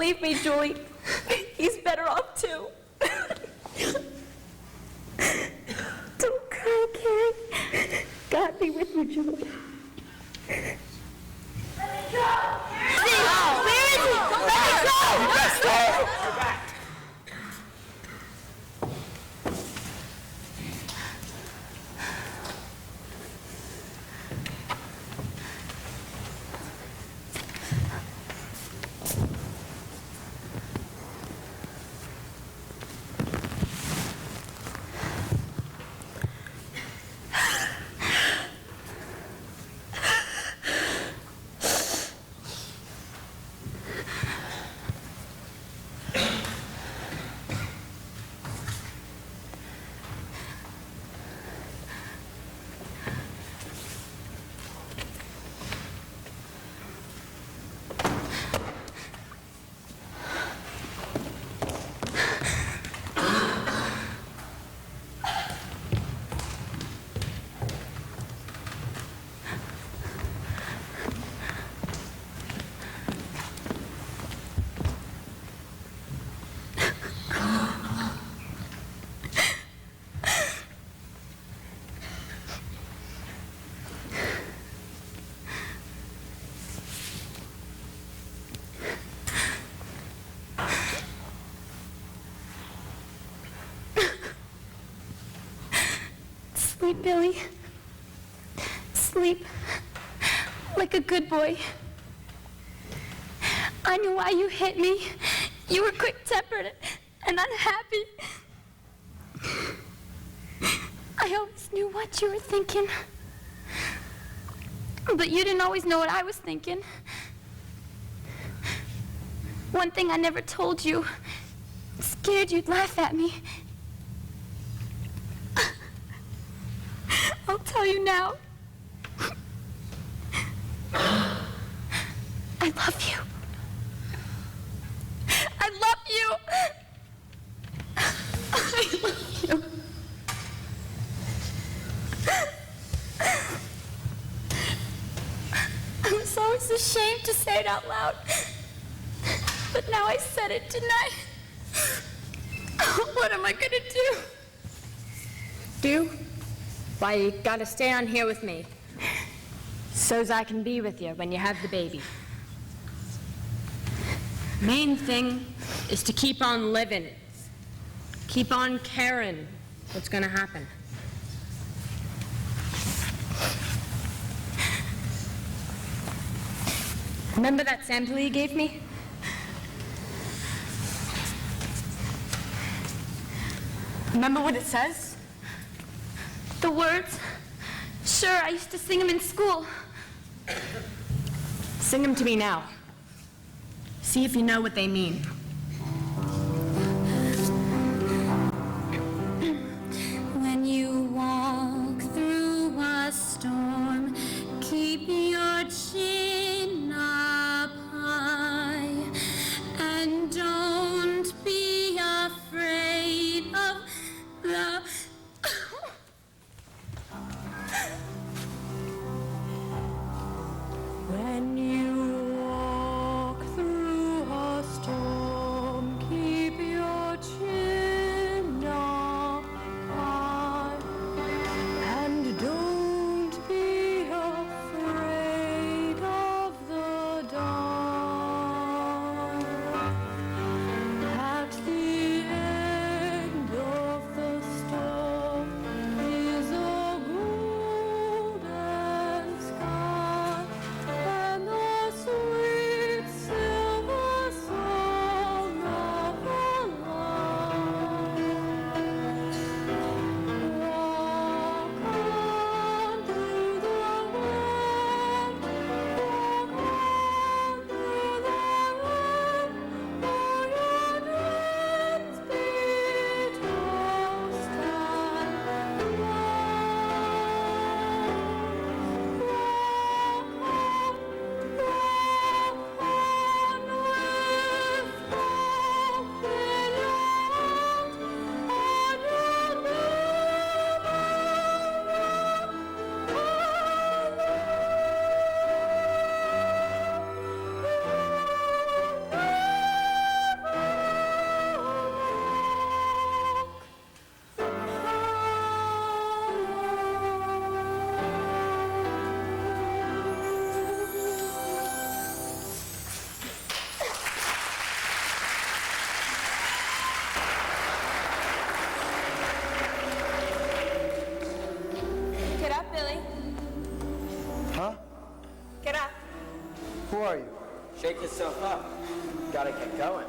leave me, Julie. He's better off too. Don't cry, Carrie. God be with you, Julie. Let me go! Where is he? Don't let me go! You're back. Sleep, Billy. Sleep like a good boy. I knew why you hit me. You were quick-tempered and unhappy. I always knew what you were thinking. But you didn't always know what I was thinking. One thing I never told you, scared you'd laugh at me. I'll tell you now. I love you. I love you. I love you. I was always ashamed to say it out loud. But now I said it, didn't I? What am I gonna do? Do? Why, you gotta stay on here with me, so's I can be with you when you have the baby. Main thing is to keep on living. Keep on caring what's gonna happen. Remember that sample you gave me? Remember what it says? The words? Sure, I used to sing them in school. Sing them to me now. See if you know what they mean. When you walk through a storm, keep your chin up high, and don't be afraid of the... When you walk through a storm, yourself up. Gotta get going.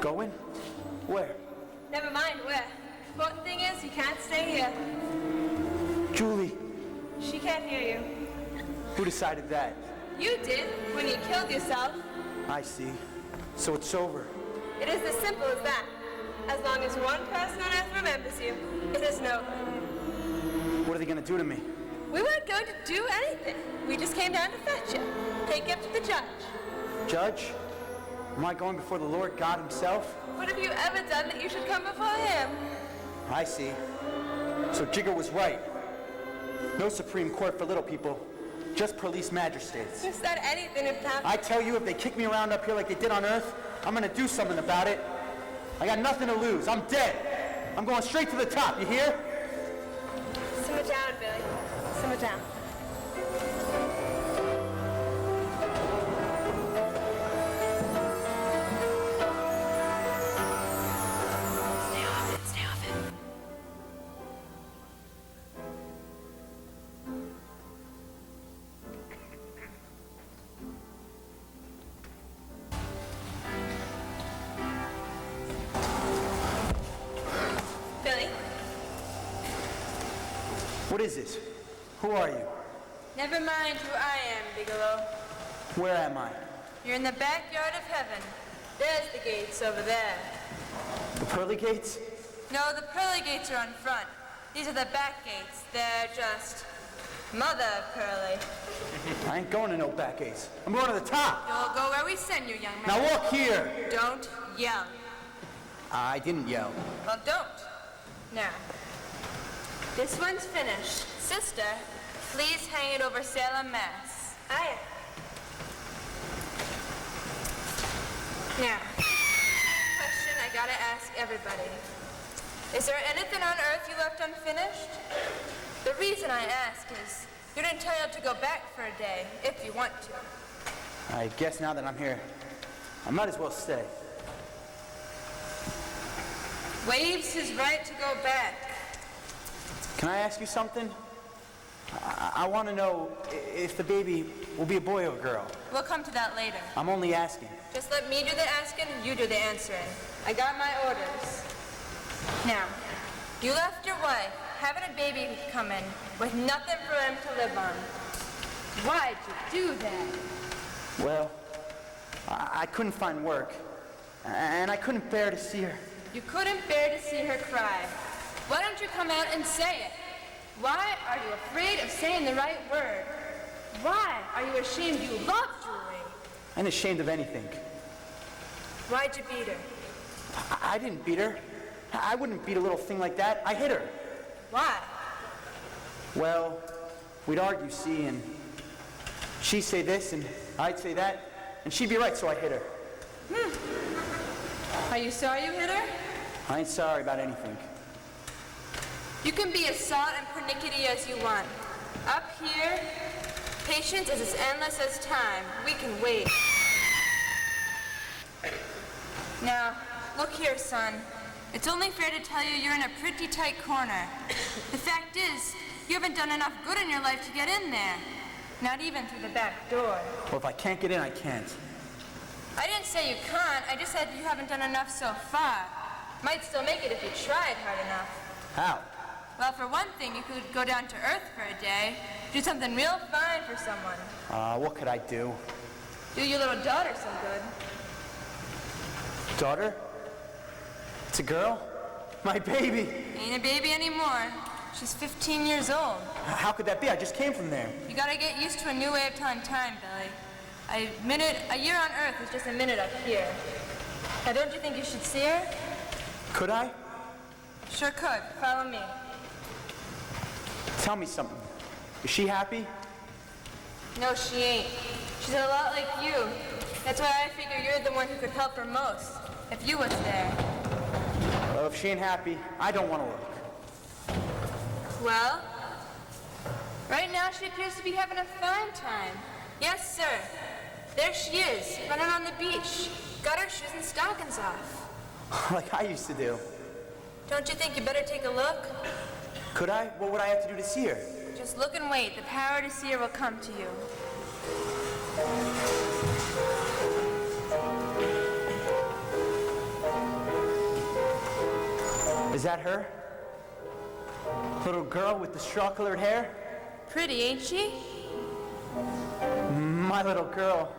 Going? Where? Never mind where. Important thing is, you can't stay here. Julie, She can't hear you. who decided that? You did, when you killed yourself. I see. So it's over. It is as simple as that. As long as one person on Earth remembers you, it isn't over. What are they gonna do to me? We weren't going to do anything. We just came down to fetch you. Take you up to the judge. Judge? Am I going before the Lord God himself? What have you ever done that you should come before him? I see. So Jigger was right. No Supreme Court for little people. Just police magistrates. You said anything if that. I tell you, if they kick me around up here like they did on Earth, I'm gonna do something about it. I got nothing to lose. I'm dead. I'm going straight to the top, you hear? Simmer down, Billy. Simmer down. Stay off it, stay off it. Billy, What is this? Who are you? never mind who I am, Bigelow. Where am I? You're in the backyard of heaven. There's the gates over there. The pearly gates? No, the pearly gates are on front. These are the back gates. They're just Mother Pearly. I ain't going to no back gates. I'm going to the top. You'll go where we send you, young man. Now look here. Don't yell. I didn't yell. Well, don't. Now, this one's finished. Sister, please hang it over Salem, Mass. Aye. Now, question I gotta ask everybody. Is there anything on Earth you left unfinished? The reason I ask is you're entitled to go back for a day if you want to. I guess now that I'm here, I might as well stay. Waives his right to go back. Can I ask you something? I want to know if the baby will be a boy or a girl. We'll come to that later. I'm only asking. Just let me do the asking, you do the answering. I got my orders. Now, you left your wife having a baby come in with nothing for him to live on. Why'd you do that? Well, I couldn't find work, and I couldn't bear to see her. You couldn't bear to see her cry. Why don't you come out and say it? Why are you afraid of saying the right word? Why are you ashamed you love Julie? I ain't ashamed of anything. Why'd you beat her? I didn't beat her. I wouldn't beat a little thing like that. I hit her. Why? Well, we'd argue, see, and she'd say this, and I'd say that, and she'd be right, so I hit her. Are you sorry you hit her? I ain't sorry about anything. You can be as salt and pernickety as you want. Up here, patience is as endless as time. We can wait. Now, look here, son. It's only fair to tell you you're in a pretty tight corner. The fact is, you haven't done enough good in your life to get in there. Not even through the back door. Well, if I can't get in, I can't. I didn't say you can't. I just said you haven't done enough so far. Might still make it if you tried hard enough. How? Well, for one thing, you could go down to Earth for a day, do something real fine for someone. What could I do? Do your little daughter some good. Daughter? It's a girl? My baby! Ain't a baby anymore. She's 15 years old. How could that be? I just came from there. You gotta get used to a new way of telling time, Billy. A year on Earth is just a minute up here. Now, don't you think you should see her? Could I? Sure could. Follow me. Tell me something. Is she happy? No, she ain't. She's a lot like you. That's why I figure you're the one who could help her most, if you was there. Well, if she ain't happy, I don't want to look. Well, right now she appears to be having a fine time. Yes, sir. There she is, running on the beach. Got her shoes and stockings off. Like I used to do. Don't you think you better take a look? Could I? What would I have to do to see her? Just look and wait. The power to see her will come to you. Is that her? Little girl with the straw-colored hair? Pretty, ain't she? My little girl.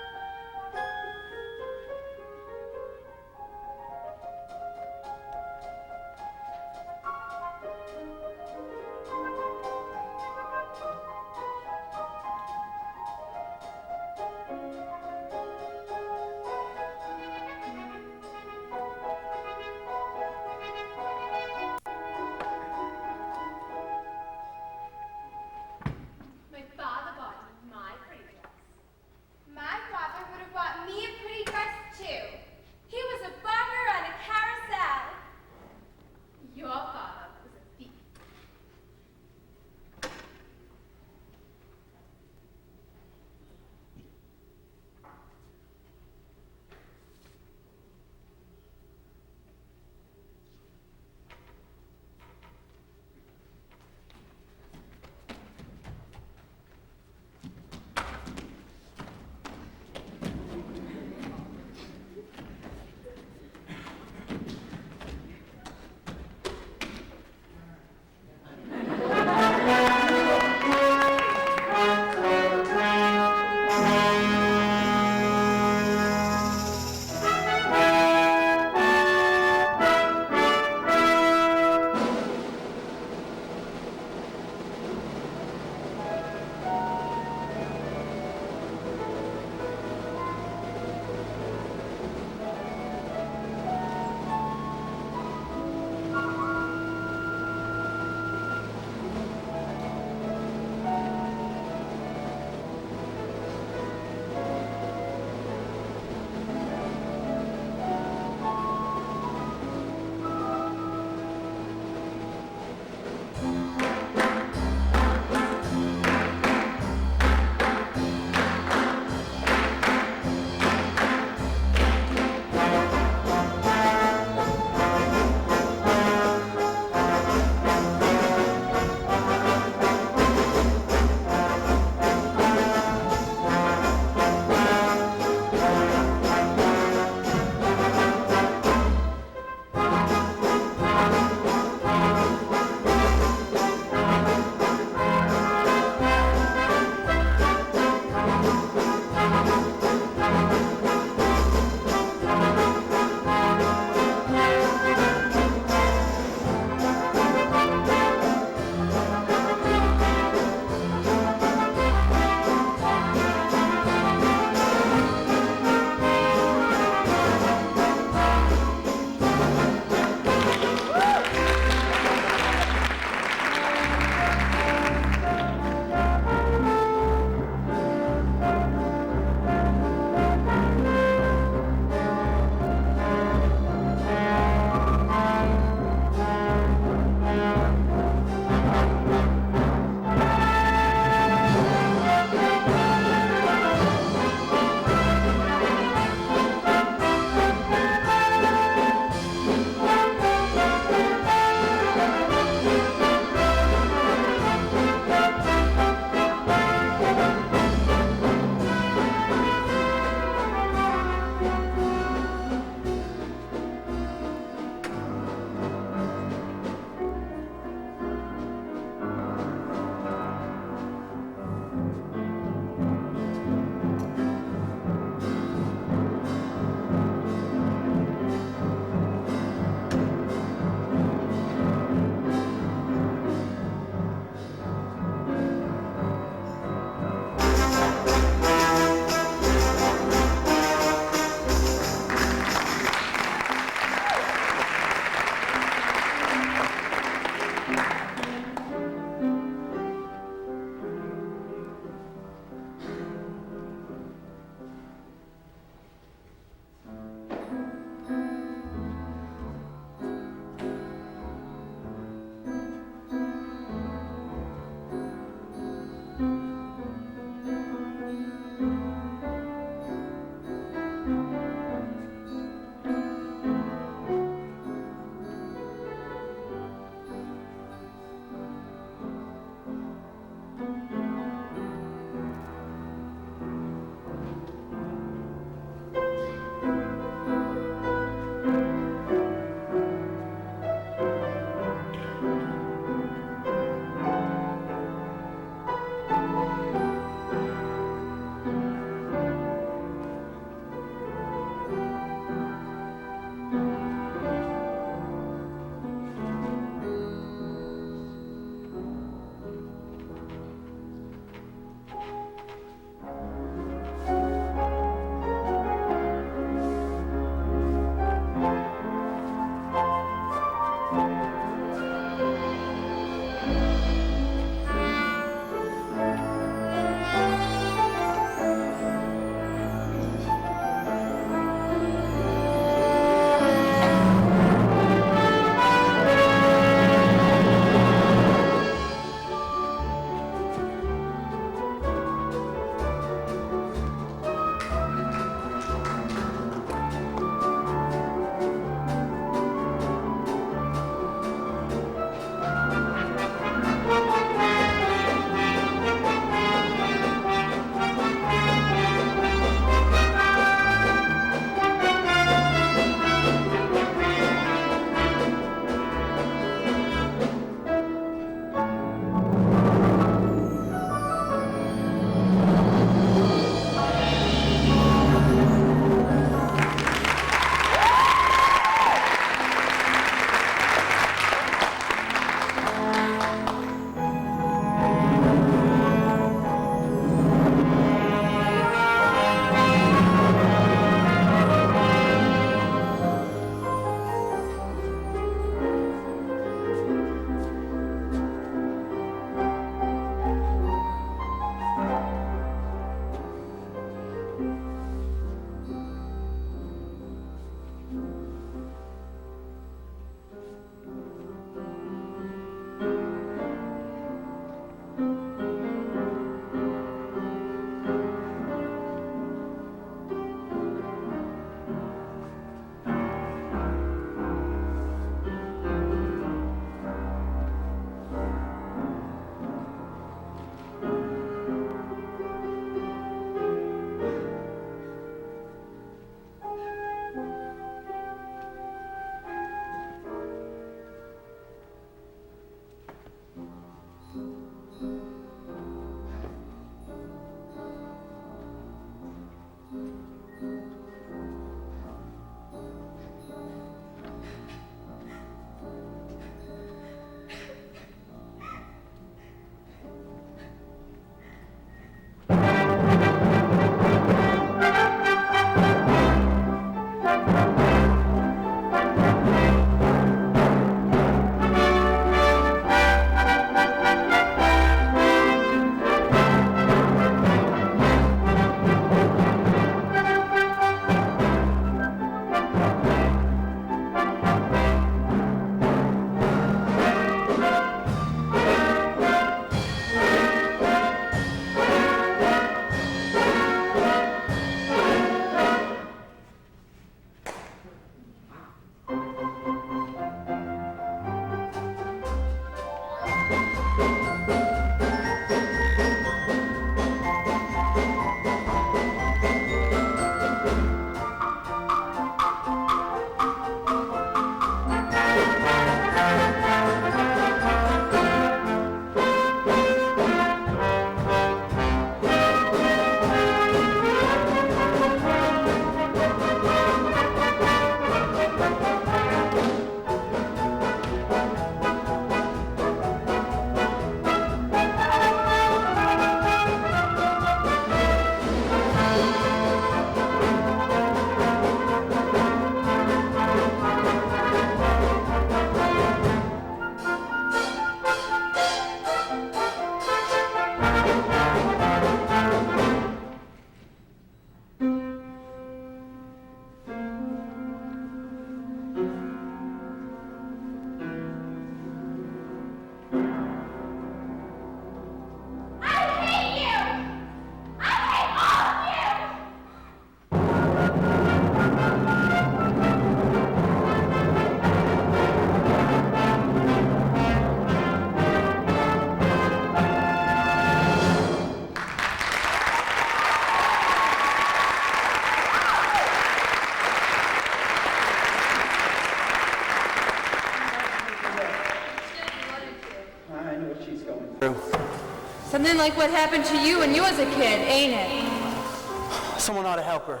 Something like what happened to you when you was a kid, ain't it? Someone ought to help her.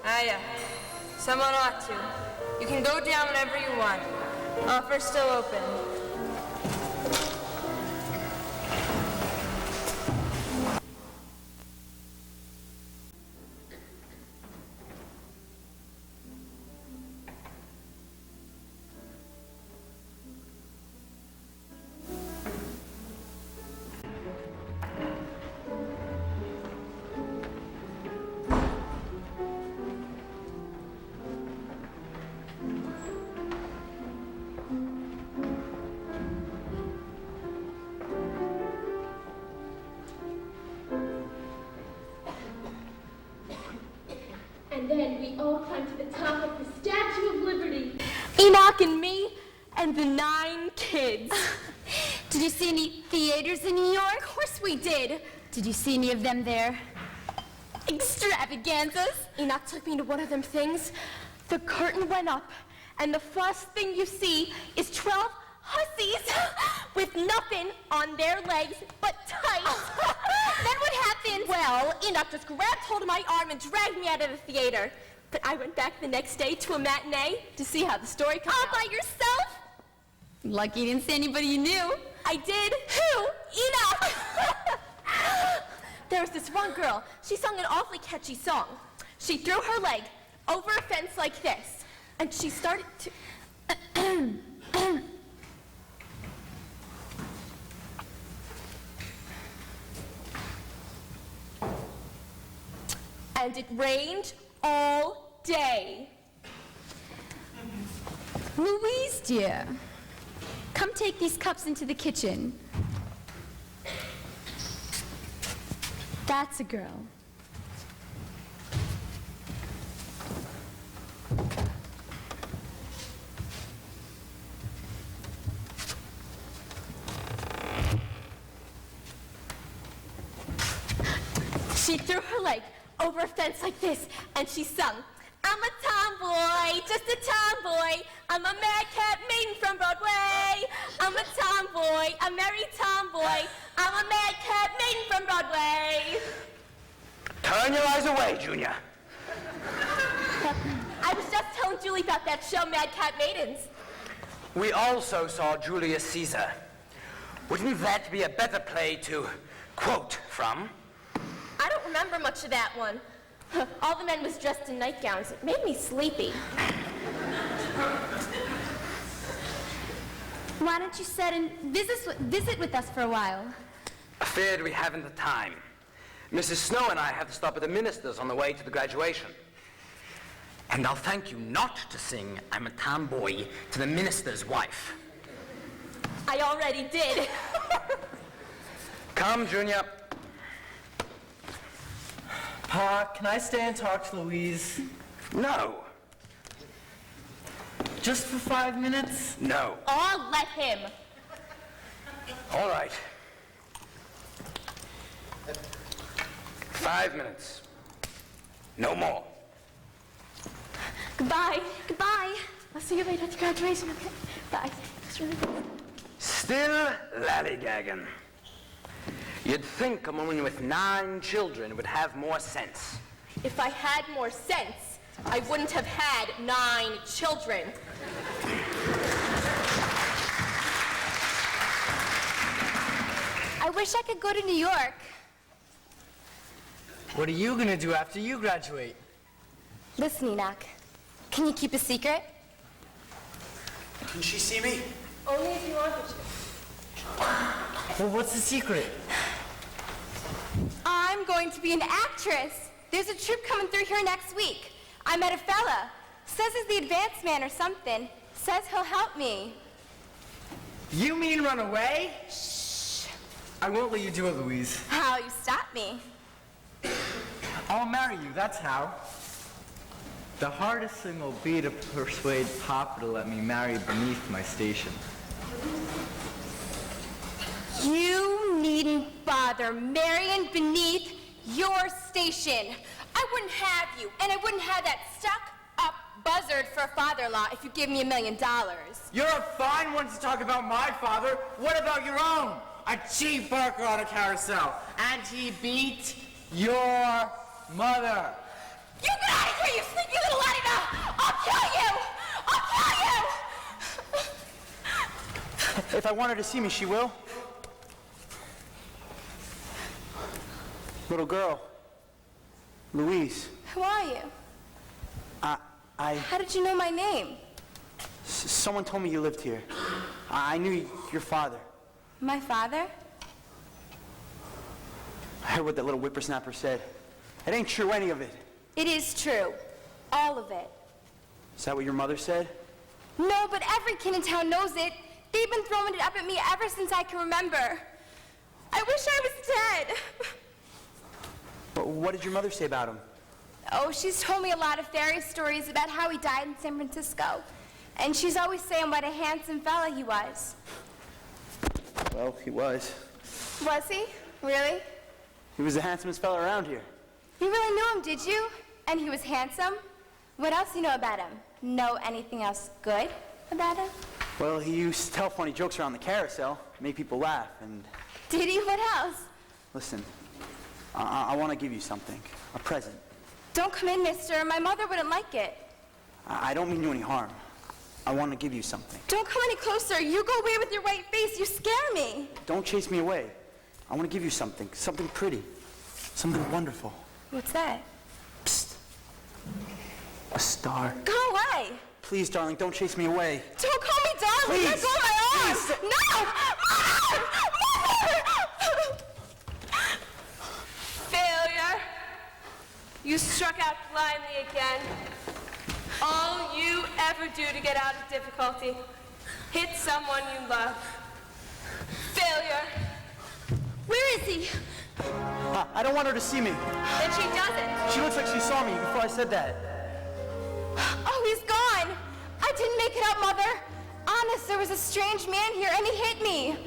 Ah, yeah. Someone ought to. You can go down whenever you want. Offer's still open. And then we all climbed to the top of the Statue of Liberty. Enoch and me and the 9 kids. Did you see any theaters in New York? Of course we did. Did you see any of them there? Extravaganzas. Enoch took me to one of them things. The curtain went up, and the first thing you see is 12 hussies with nothing on their legs but tights. Then what happened? Well, Enoch just grabbed hold of my arm and dragged me out of the theater. But I went back the next day to a matinee to see how the story comes out. All by yourself? Lucky you didn't see anybody you knew. I did. Who? Enoch. There was this one girl. She sung an awfully catchy song. She threw her leg over a fence like this, and she started to... And it rained all day. Louise, dear, come take these cups into the kitchen. That's a girl. She threw her leg over a fence like this, and she sung, I'm a tomboy, just a tomboy. I'm a madcap maiden from Broadway. I'm a tomboy, a merry tomboy. I'm a madcap maiden from Broadway. Turn your eyes away, Junior. I was just telling Julie about that show, Madcap Maidens. We also saw Julius Caesar. Wouldn't that be a better play to quote from? I don't remember much of that one. All the men was dressed in nightgowns. It made me sleepy. Why don't you sit and visit with us for a while? Afraid we haven't the time. Mrs. Snow and I have to stop at the minister's on the way to the graduation. And I'll thank you not to sing I'm a tomboy to the minister's wife. I already did. Come, Junior. Pa, can I stay and talk to Louise? No. Just for 5 minutes? No. Oh, let him. All right. 5 minutes. No more. Goodbye. Goodbye. I'll see you later at the graduation, okay? Bye. It's really good. Still lollygagging. You'd think a woman with 9 children would have more sense. If I had more sense, I wouldn't have had 9 children. I wish I could go to New York. What are you gonna do after you graduate? Listen, Enoch, can you keep a secret? Can she see me? Only if you want her to. Well, what's the secret? I'm going to be an actress. There's a troupe coming through here next week. I met a fella. Says he's the advanced man or something. Says he'll help me. You mean run away? Shh. I won't let you do it, Louise. How you stop me? I'll marry you, that's how. The hardest thing will be to persuade Papa to let me marry beneath my station. You needn't bother marrying beneath your station. I wouldn't have you, and I wouldn't have that stuck-up buzzard for a father-in-law if you give me $1 million. You're a fine one to talk about my father. What about your own? a cheap burger on a carousel, and he beat your mother. You get out of here, you sneaky little Latina! I'll kill you! I'll kill you! If I want her to see me, she will. Little girl, Louise. Who are you? How did you know my name? Someone told me you lived here. I knew your father. My father? I heard what that little whippersnapper said. It ain't true, any of it. It is true. All of it. Is that what your mother said? No, but every kid in town knows it. They've been throwing it up at me ever since I can remember. I wish I was dead. But what did your mother say about him? Oh, she's told me a lot of fairy stories about how he died in San Francisco. And she's always saying what a handsome fella he was. Well, he was. Was he? Really? He was the handsomest fella around here. You really knew him, did you? And he was handsome? What else do you know about him? Know anything else good about him? Well, he used to tell funny jokes around the carousel, make people laugh, and... Did he? What else? Listen, I want to give you something. A present. Don't come in, mister. My mother wouldn't like it. I don't mean you any harm. I want to give you something. Don't come any closer. You go away with your white face. You scare me. Don't chase me away. I want to give you something. Something pretty. Something wonderful. What's that? Psst. A star. Go away. Please, darling, don't chase me away. Don't call me darling. Please. Let go of my arms. Please. No! Mother! Failure. You struck out blindly again. All you ever do to get out of difficulty. Hit someone you love. Failure. Where is he? I don't want her to see me. Then she doesn't. She looks like she saw me before I said that. Oh, he's gone. I didn't make it out, Mother. Honest, there was a strange man here, and he hit me.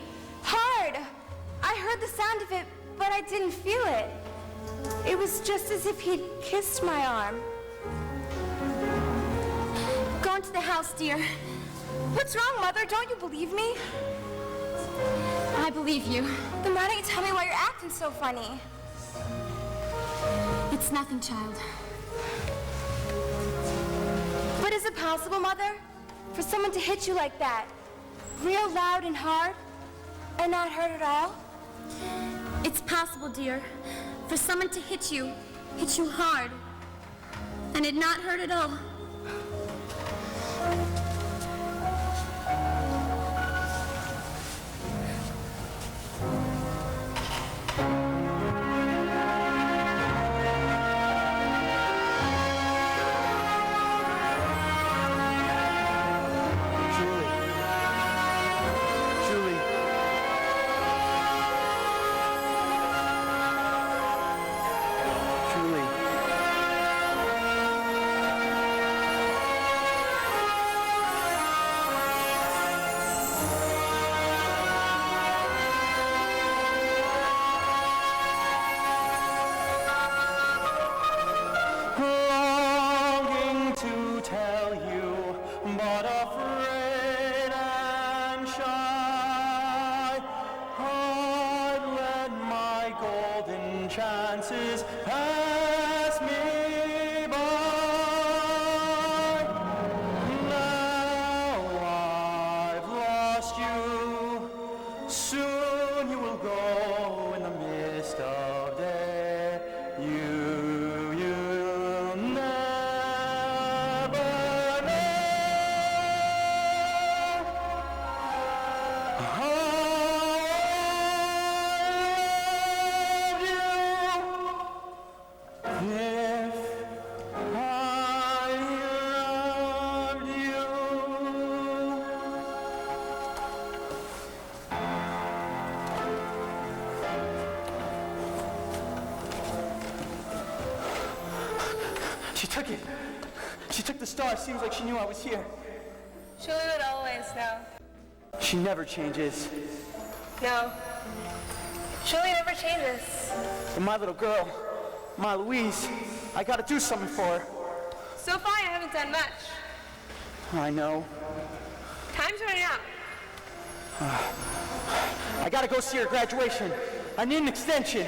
Hard. I heard the sound of it, but I didn't feel it. It was just as if he'd kissed my arm. Go into the house, dear. What's wrong, Mother? Don't you believe me? I believe you. Then why don't you tell me why you're acting so funny? It's nothing, child. But is it possible, Mother, for someone to hit you like that, real loud and hard, and not hurt at all? It's possible, dear, for someone to hit you hard, and it not hurt at all. chances pass me by. Now I've lost you. Soon you will go in the mist of day. You'll never know. She took it. She took the star. Seems like she knew I was here. She'll do it always now. She never changes. No. Julie never changes. And my little girl, my Louise, I gotta do something for her. So far, I haven't done much. I know. Time's running out. I I gotta go see her graduation. I need an extension.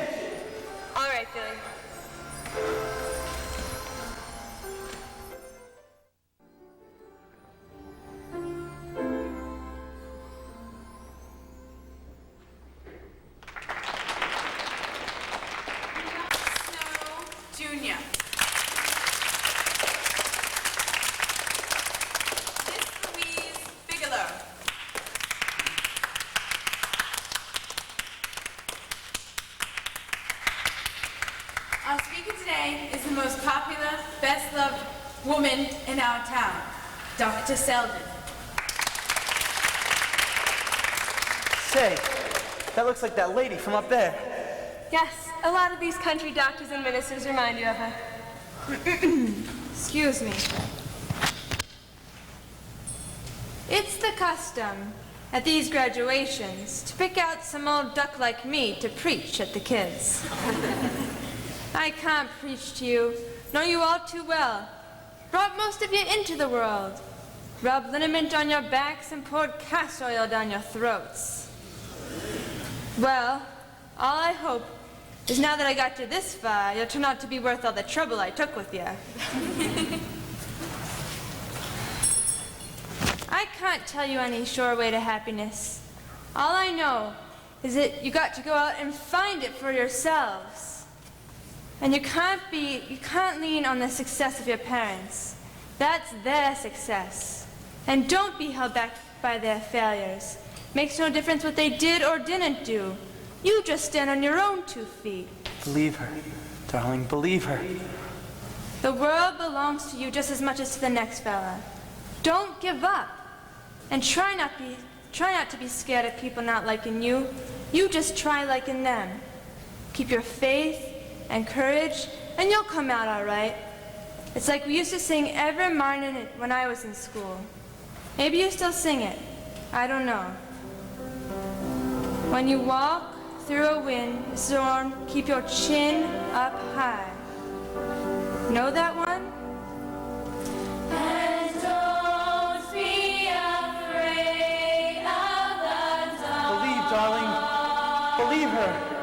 All right, Billy. Junior. Miss Louise Bigelow. Our speaker today is the most popular, best-loved woman in our town, Dr. Selden. Say, that looks like that lady from up there. Yes, a lot of these country doctors and ministers remind you of her. Excuse me. It's the custom at these graduations to pick out some old duck like me to preach at the kids. I can't preach to you, know you all too well. Brought most of you into the world. Rubbed liniment on your backs and poured castor oil down your throats. Well, all I hope is now that I got you this far, you'll turn out to be worth all the trouble I took with you. I can't tell you any sure way to happiness. All I know is that you got to go out and find it for yourselves. And you can't lean on the success of your parents. That's their success. And don't be held back by their failures. Makes no difference what they did or didn't do. You just stand on your own 2 feet. Believe her, darling, believe her. The world belongs to you just as much as to the next fella. Don't give up. And try not to be scared of people not liking you. You just try liking them. Keep your faith and courage, and you'll come out all right. It's like we used to sing every morning when I was in school. Maybe you still sing it. I don't know. When you walk through a storm, keep your chin up high. Know that one? And don't be afraid of the dark. Believe, darling. Believe her.